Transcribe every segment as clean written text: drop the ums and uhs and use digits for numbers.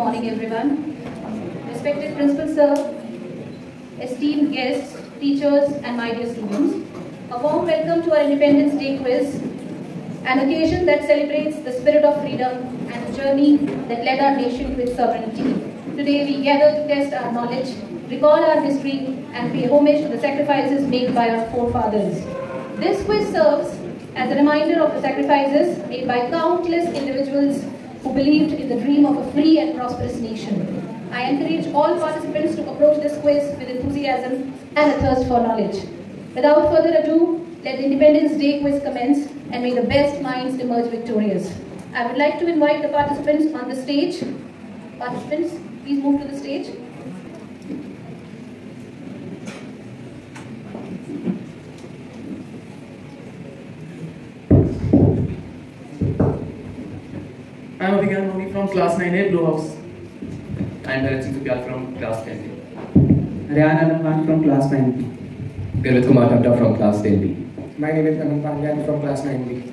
morning, everyone. Respected Principal Sir, esteemed guests, teachers, and my dear students, a warm welcome to our Independence Day Quiz, an occasion that celebrates the spirit of freedom and the journey that led our nation to its sovereignty. Today, we gather to test our knowledge, recall our history, and pay homage to the sacrifices made by our forefathers. This quiz serves as a reminder of the sacrifices made by countless individuals who believed in the dream of a free and prosperous nation. I encourage all participants to approach this quiz with enthusiasm and a thirst for knowledge. Without further ado, let the Independence Day Quiz commence, and may the best minds emerge victorious. I would like to invite the participants on the stage. Participants, please move to the stage. I am Rayyan from class 9A, Blue House. I am Garvit from class 10B. Rayyan from class 9B. Garvit Tamta from class 10B. My name is Tamta from class 9B.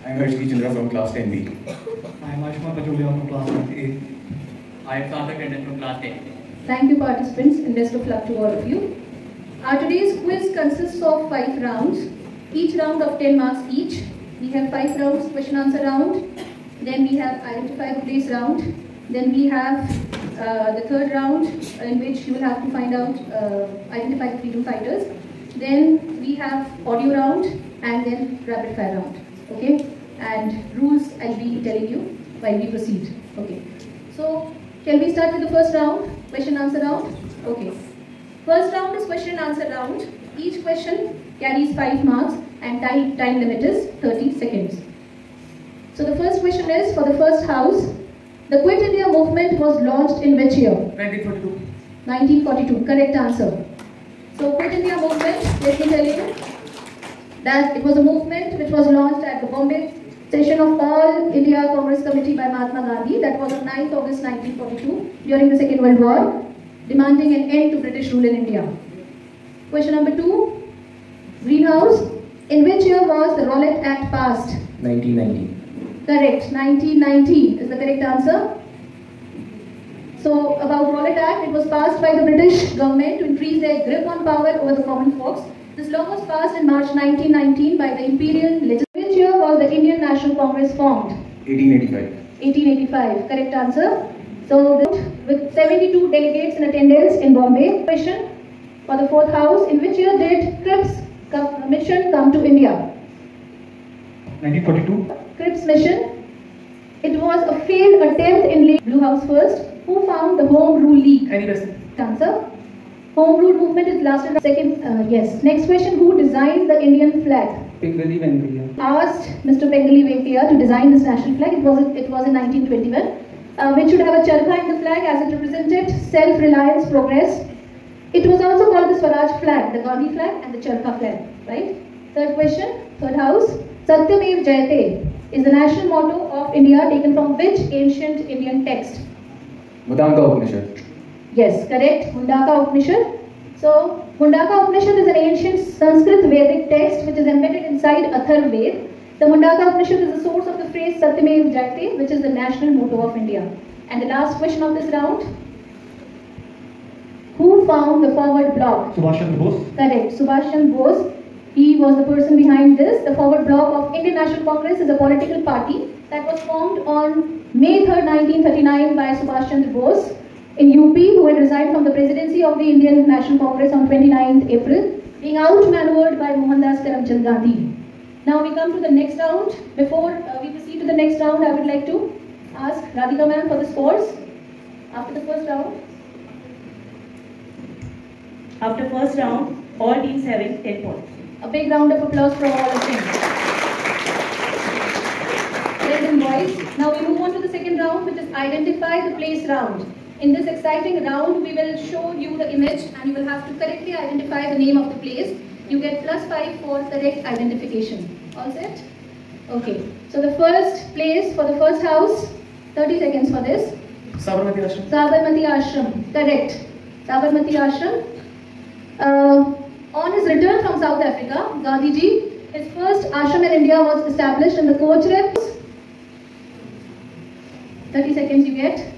I am Rayyan from class 10B. I am from class 9A. I am Tamta from class 10. Thank you, participants, and best of luck to all of you. Our today's quiz consists of 5 rounds, each round of 10 marks each. We have 5 rounds, question answer round. Then we have identify the place round. Then we have the third round, in which you will have to find out, identify the freedom fighters. Then we have audio round, and then rapid fire round. Okay? And rules I'll be telling you while we proceed. Okay. So, shall we start with the first round? Question answer round? Okay. First round is question and answer round. Each question carries 5 marks and time limit is 30 seconds. So the first question is, for the first house, the Quit India movement was launched in which year? 1942. 1942, correct answer. So Quit India movement, let me tell you, that it was a movement which was launched at the Bombay session of All India Congress Committee by Mahatma Gandhi. That was on 9th August 1942 during the Second World War, demanding an end to British rule in India. Question number 2, Greenhouse, in which year was the Rowlatt Act passed? 1990. Correct, 1990 is the correct answer. So about Rowlatt Act, it was passed by the British government to increase their grip on power over the common folks. This law was passed in March 1919 by the Imperial Legislature. Which year was the Indian National Congress formed? 1885. 1885, correct answer. So with 72 delegates in attendance in Bombay. Question for the fourth house, in which year did Cripps mission come to India? 1942. Cripps mission. It was a failed attempt in Blue House first. Who found the Home Rule League? Any person? Answer. Home Rule movement is lasted second. Yes. Next question. Who designed the Indian flag? Bengali Venkaiah. Asked Mr. Bengali Venkaiah to design this national flag. It was in 1921. Which should have a charkha in the flag as it represented self-reliance, progress. It was also called the Swaraj flag, the Gandhi flag and the charkha flag. Right. Third question. Third house. Satyamev Jayate is the national motto of India, taken from which ancient Indian text? Mundaka Upanishad. Yes, correct. Mundaka Upanishad. So, Mundaka Upanishad is an ancient Sanskrit Vedic text which is embedded inside Atharvaved. The Mundaka Upanishad is the source of the phrase Satyamev Jayate, which is the national motto of India. And the last question of this round. Who found the forward bloc? Subhash Chandra Bose. Correct. Subhash Chandra Bose. He was the person behind this. The Forward Bloc of Indian National Congress is a political party that was formed on May 3rd, 1939 by Subhash Chandra Bose in UP, who had resigned from the presidency of the Indian National Congress on 29th April, being outmaneuvered by Mohandas Karamchand Gandhi. Now we come to the next round. Before we proceed to the next round, I would like to ask Radhika ma'am for the scores after the first round. After first round, all teams having 10 points. A big round of applause from all of them. Well done, boys. Now we move on to the second round, which is identify the place round. In this exciting round, we will show you the image and you will have to correctly identify the name of the place. You get +5 for correct identification. All set? Okay. So the first place for the first house, 30 seconds for this. Sabarmati Ashram. Sabarmati Ashram. Correct. Sabarmati Ashram. On his return from South Africa, Gandhiji, his first ashram in India was established in the Cochrane. 30 seconds you get.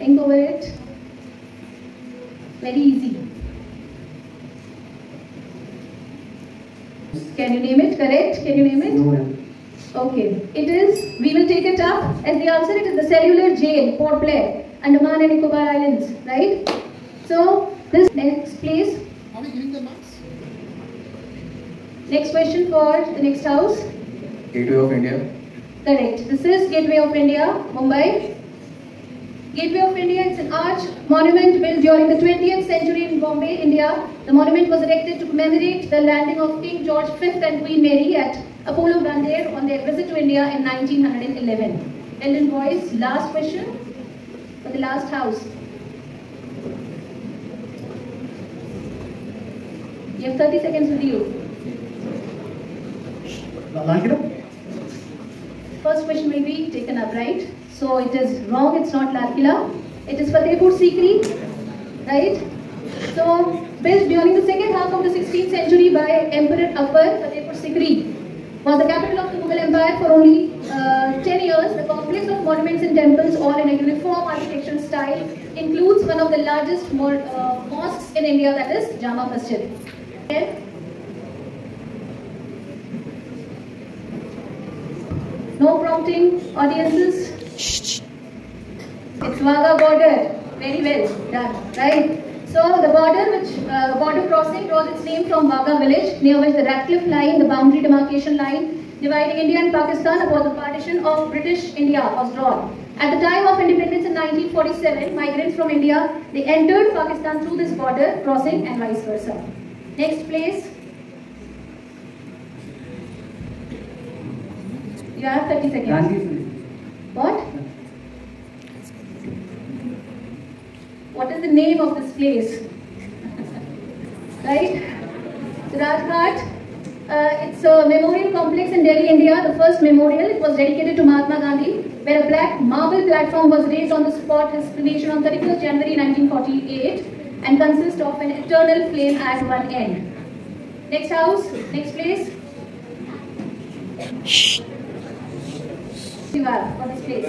Think over it. Very easy. Can you name it? Correct? Can you name it? No, ma'am. Okay. It is, we will take it up as the answer. It is the cellular jail, Port Blair, Andaman and Nicobar Islands, right? So, this next place. Are we giving the marks? Next question for the next house. Gateway of India. Correct. This is Gateway of India, Mumbai. Gateway of India is an arch monument built during the 20th century in Bombay, India. The monument was erected to commemorate the landing of King George V and Queen Mary at Apollo Bandair on their visit to India in 1911. Well done, boys. Last question for the last house. You have 30 seconds with you. Lal Killa? First question will be taken up, right? So it is wrong, it's not Lal Killa. It is Fatehpur Sikri, right? So built during the second half of the 16th century by Emperor Akbar, Fatehpur Sikri was the capital of the Mughal Empire for only 10 years. The complex of monuments and temples, all in a uniform architectural style, includes one of the largest mosques in India, that is Jama Masjid. Okay. No prompting, audiences. It's Wagah border. Very well done, right? So the border crossing draws its name from Wagah village, near which the Radcliffe line, the boundary demarcation line dividing India and Pakistan upon the partition of British India, was drawn. At the time of independence in 1947, migrants from India, they entered Pakistan through this border crossing and vice versa. Next place. You have 30 seconds. Gandhi. What? What is the name of this place? Right? So Rajghat. It's a memorial complex in Delhi, India. The first memorial, it was dedicated to Mahatma Gandhi, where a black marble platform was raised on the spot his cremation on 31st January 1948 and consists of an eternal flame at one end. Next house, next place. You have for this place.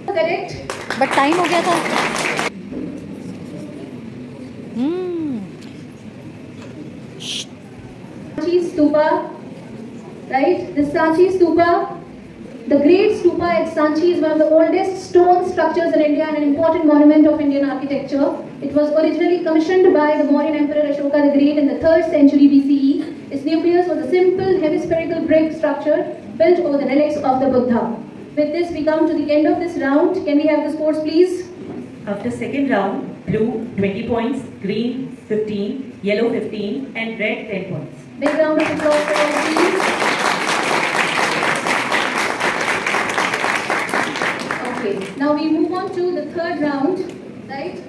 Correct. But time हो गया था. Sanchi Stupa, right? The Sanchi Stupa, the Great Stupa at Sanchi is one of the oldest stone structures in India and an important monument of Indian architecture. It was originally commissioned by the Mauryan Emperor Ashoka the Great in the 3rd century BCE. Its nucleus was a simple hemispherical brick structure built over the relics of the Buddha. With this, we come to the end of this round. Can we have the scores, please? After second round, blue 20 points, green 15, yellow 15 and red 10 points. Big round of applause for all teams. Okay, now we move on to the third round, right?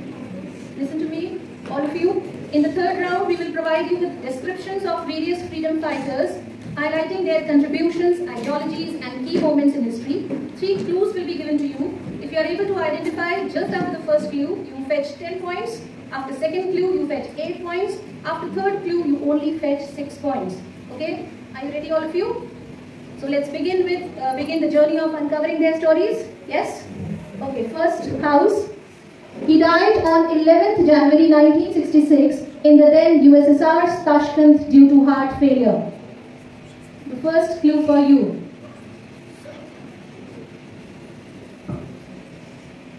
Listen to me, all of you. In the third round, we will provide you with descriptions of various freedom fighters, highlighting their contributions, ideologies and key moments in history. 3 clues will be given to you. If you are able to identify just after the first clue, you fetch 10 points. After second clue, you fetch 8 points. After third clue, you only fetch 6 points. Okay? Are you ready, all of you? So let's begin the journey of uncovering their stories. Yes? Okay, first house. He died on 11th January 1966 in the then USSR's Tashkent due to heart failure. The first clue for you.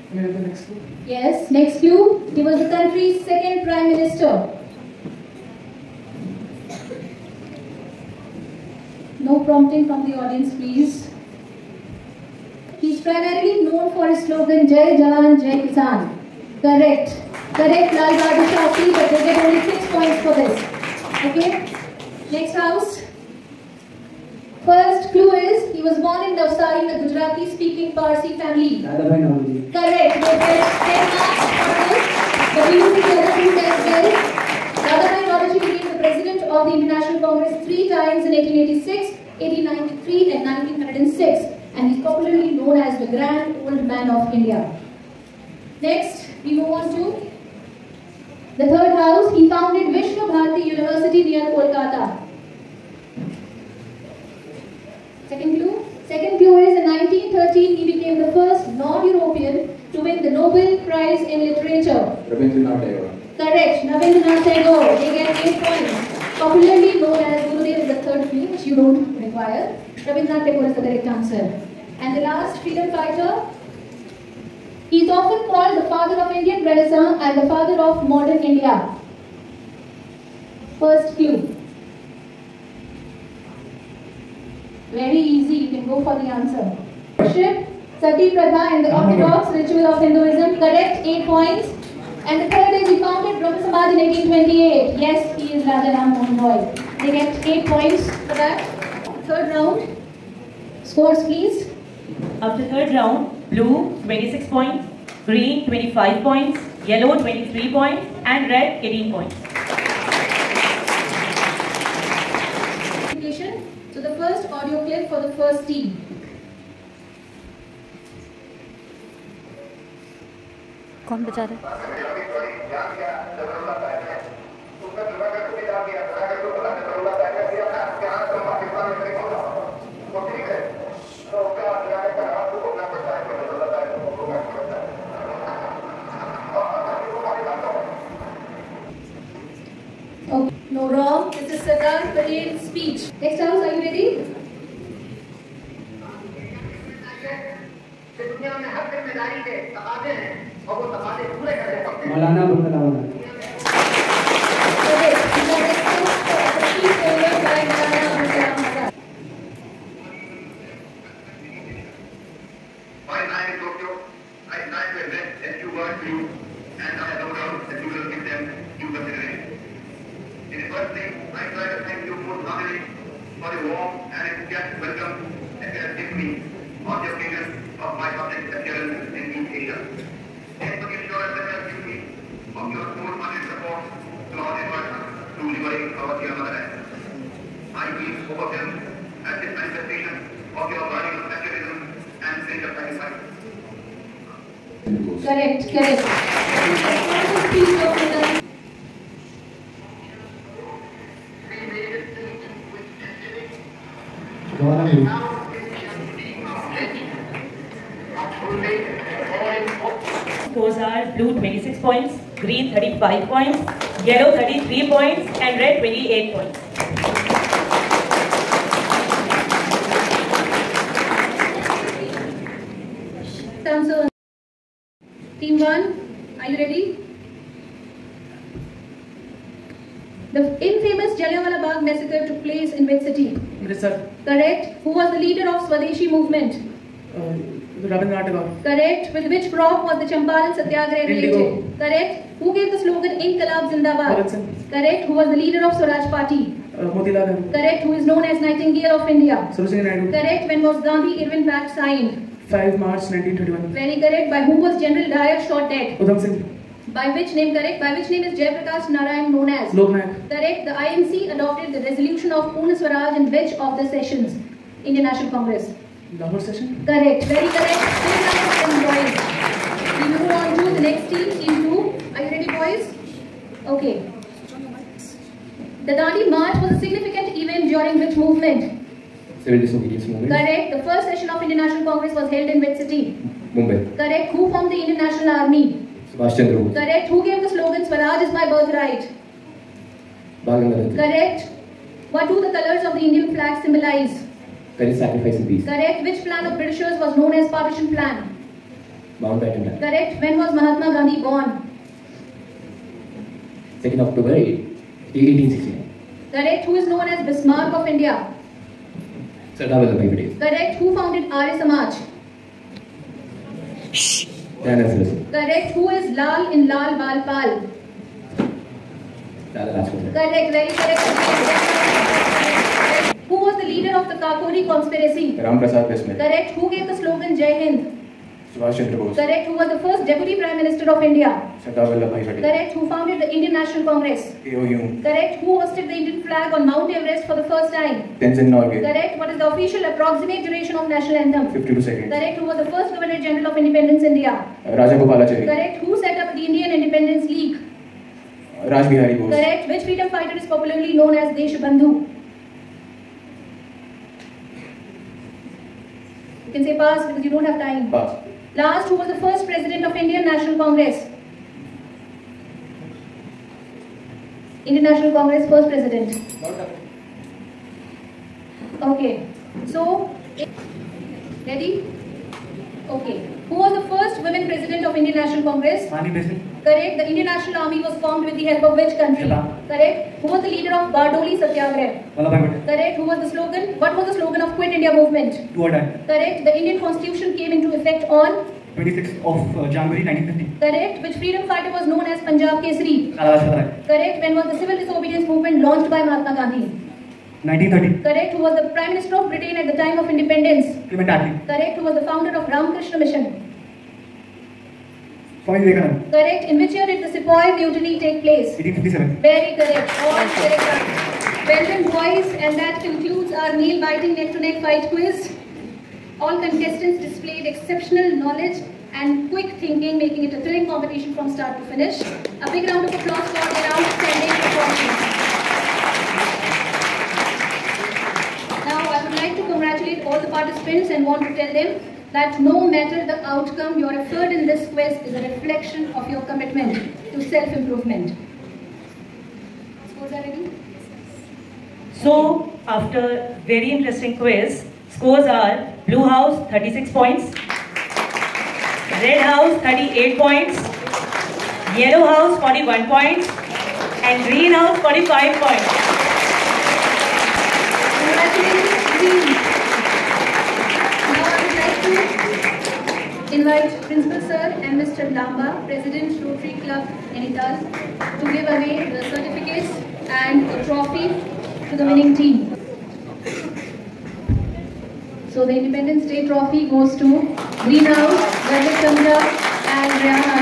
Can I have the next clue? Yes, next clue. He was the country's second Prime Minister. No prompting from the audience, please. He is primarily known for his slogan, Jai Jawan, Jai Kisan. Correct. Correct, Lal Bahadur Shastri, but they get only 6 points for this. Okay? Next house. First clue is, he was born in Navsari in a Gujarati-speaking Parsi family. Dadabhai Naoroji. Correct. They get 10 marks for this. But we will see the other clues as well. Dadabhai Naoroji became the president of the International Congress 3 times in 1886, 1893 and 1906. And he is popularly known as the Grand Old Man of India. Next, we move on to the third house. He founded Vishwa Bharati University near Kolkata. Second clue. Second clue is in 1913 he became the first non-European to win the Nobel Prize in Literature. Rabindranath Tagore. Correct. Rabindranath Tagore. They get 8 points. Popularly known as Gurudev is the third clue, which you don't require. Rabindranath Tagore is the correct answer. And the last freedom fighter. He is often called the father of Indian Renaissance and the father of modern India. First clue. Very easy, you can go for the answer. Worship, Sati Pradha and the orthodox ritual of Hinduism. Correct, 8 points. And the third is he founded Brahma Samaj in 1828. Yes, he is Raja Ram Mohan Roy. They get 8 points for that. Third round. Scores please. After third round, blue 26 points, green 25 points, yellow 23 points, and red 18 points. So the first audio clip for the first team. कौन बजा रहे? Okay, no wrong. This is Sardar Patel's speech. Next house, are you ready? Maulana Abdul Kalam. My name is Tokyo. I try to address a few words to you, and I have no doubt that you will give them due consideration. In the first place, I try to thank you most heartily for the warm and enthusiastic welcome that you have given me on the occasion of my public appearance in East Asia. And for the assurance that you have given me of your wholehearted support to our efforts to liberating our dear motherland. I feel overwhelmed at this manifestation of your burning of patriotism and sense of sacrifice. Correct, correct. Scores are blue 26 points, green 35 points, yellow 33 points, and red 28 points. Answer. Team 1, are you ready? The infamous Jallianwala Bagh massacre took place in which city? Amritsar. Correct. Who was the leader of Swadeshi movement? Rabindranath Tagore. Correct. With which crop was the Champaran Satyagraha related? Indigo. Correct. Who gave the slogan Inqilab Zindabad? Robertson. Correct. Who was the leader of Swaraj Party? Motilal Nehru. Correct. Who is known as Nightingale of India? Sarojini Naidu. Correct. When was Gandhi-Irwin Pact signed? 5 March 1931. Very correct. By whom was General Dyer shot dead? Udham Singh. By which name? Correct. By which name is Jayaprakash Narayan known as? Loknayak. Correct. The INC adopted the resolution of Purna Swaraj in which of the sessions? Indian National Congress. Lahore session. Correct. Very correct. Boys. We move on to the next team, team 2. Are you ready, boys? Okay. The Dandi March was a significant event during which movement? Civil disobedience movement. Correct. The first session of Indian National Congress was held in which city? Mumbai. Correct. Who formed the Indian National Army? Subhash Chandra Bose. Correct. Who gave the slogan Swaraj is my birthright? Bal Gangadhar. Correct. What do the colors of the Indian flag symbolize? Courage, sacrifice and peace. Correct. Which plan of Britishers was known as partition plan? Mountbatten Plan. Correct. When was Mahatma Gandhi born? 2nd October 1869. Correct. Who is known as Bismarck of India? Sardar Vallabhbhai Patel. Correct. Who founded Arya Samaj? Dana Saraswati. Correct. Who is Lal in Lal Bal Pal? Lala Lajpat Rai. Correct. Very correct. Who was the leader of the Kakori conspiracy? Ram Prasad Bismil. Correct. Who gave the slogan Jai Hind? Subhash Chandra Bose. Correct. Who was the first Deputy Prime Minister of India? Sardar Vallabhbhai Patel. Correct. Who founded the Indian National Congress? A.O. Hume. Correct. Who hosted the Indian flag on Mount Everest for the first time? Tenzin Norgay. Correct. What is the official approximate duration of national anthem? 52 seconds. Correct. Who was the first Governor General of Independence India? Raja Gopalachari. Correct. Who set up the Indian Independence League? Raj Bihari Bose. Correct. Which freedom fighter is popularly known as Deshabandhu? can say pass because you don't have time. Pass. Last, who was the first president of Indian National Congress? Indian National Congress first president. Okay. So, ready? Okay. Who was the first women president of Indian National Congress? Rani Besant. Correct. The Indian National Army was formed with the help of which country? Japan. Correct. Who was the leader of Bardoli Satyagraha? Vallabhbhai Patel. Correct. Who was the slogan? What was the slogan of Quit India movement? Do or die. Correct. The Indian Constitution came into effect on? 26th of January 1950. Correct. Which freedom fighter was known as Punjab Kesari? Lala Lajpat Rai. Correct. When was the civil disobedience movement launched by Mahatma Gandhi? 1930. Correct. Who was the Prime Minister of Britain at the time of independence? Clement Attlee. Correct. Who was the founder of Ramakrishna Mission? Swami Vivekananda. Correct. In which year did the Sepoy Mutiny take place? 1857. Very correct. All correct. Well done, boys. And that concludes our nail-biting neck-to-neck fight quiz. All contestants displayed exceptional knowledge and quick thinking, making it a thrilling competition from start to finish. A big round of applause for their outstanding performance. Now, I would like to congratulate all the participants and want to tell them that no matter the outcome, your effort in this quiz is a reflection of your commitment to self-improvement. Scores are ready? So, after very interesting quiz, scores are Blue House 36 points, Red House 38 points, Yellow House 41 points, and Green House 45 points. Congratulations, Green. Now I would like to invite Principal Sir and Mr. Lamba, President Rotary Club Nainital, to give away the certificates and a trophy to the winning team. So the Independence Day trophy goes to Green House, Garvit, Tamta, and Rayyan.